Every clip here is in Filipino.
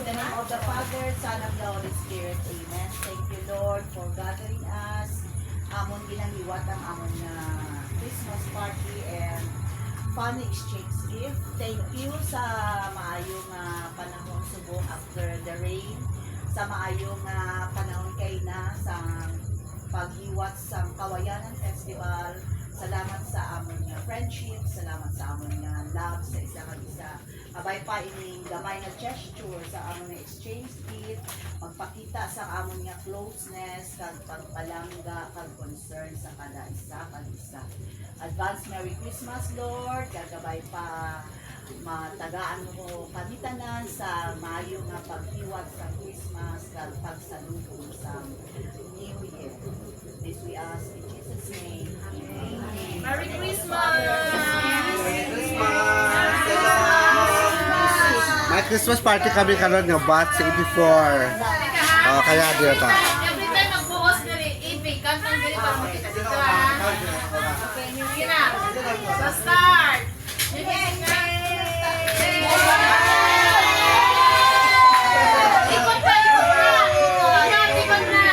the name of the Father, Son, and the Holy Spirit. Amen. Thank you, Lord, for gathering us. Amon ginangiwat ang amon na Christmas party and fun exchange gift. Thank you sa maayong panahon subong after the rain. Sa maayong panahon kay na sa paghiwat sa Kawayanan Festival. Salamat sa amon nga friendship, salamat sa amon nga love sa isa kag isa. Abay pa ining gamay na gesture sa amon nga exchange gift, magpakita sa amon nga closeness kag pagpalangga kag concern sa kada isa kag isa. Advance Merry Christmas, Lord. Gagabay pa matagaan mo kami tanan sa maayo nga paghiwat sa Christmas kag pagsalubong sa New Year. This we ask in Jesus' name. Amen. Merry Christmas! Merry Christmas! May Christmas party kami karon nga bat sa 84. Oh, kaya dito ta. Every time magbuhos diri, ibig kantang diri para makita dito ha. Okay, sige na. So start. Ikot na, ikot na. Ikot na.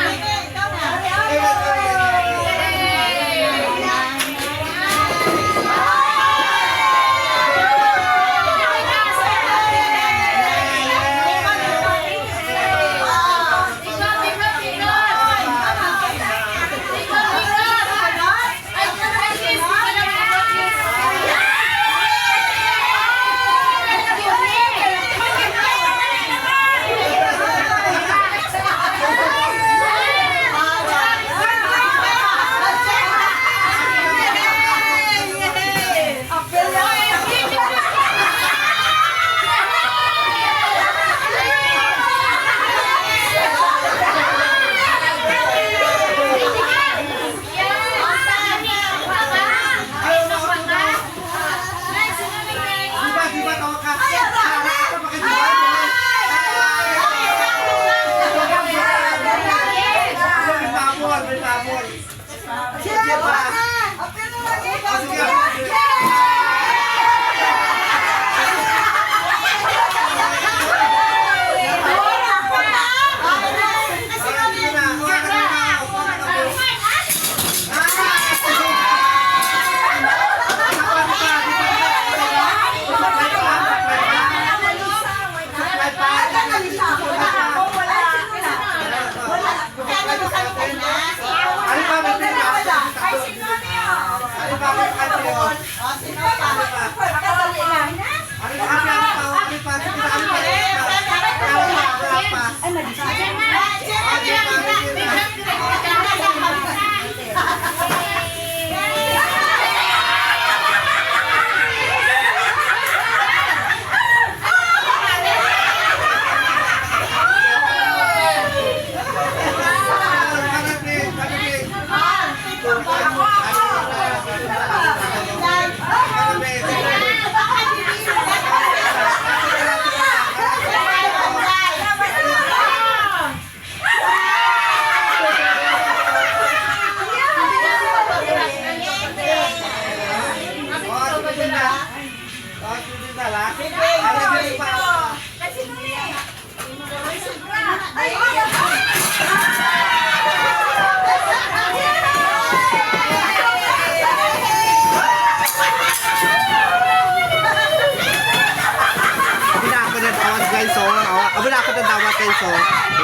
So,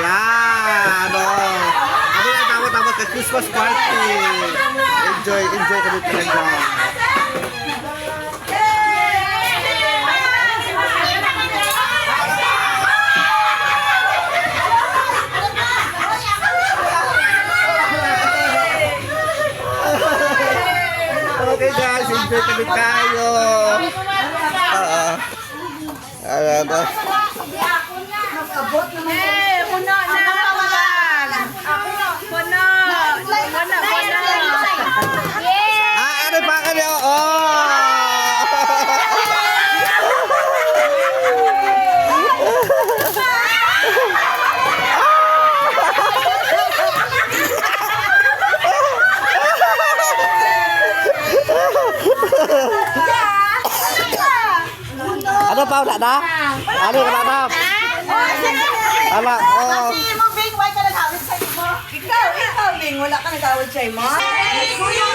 yan, Ako na tawag-tawag ka Christmas party. Enjoy kami talaga. Okay guys, enjoy kami tayo. Puno na kawan. Puno. Ano pa kayo? Ano pa wala na? Ano wala na? Ala, oh. Kasi mo, Bing, why ka nag-awit sa mo? Ikaw, Bing, wala ka nag-awad sa'yo mo? Kuya,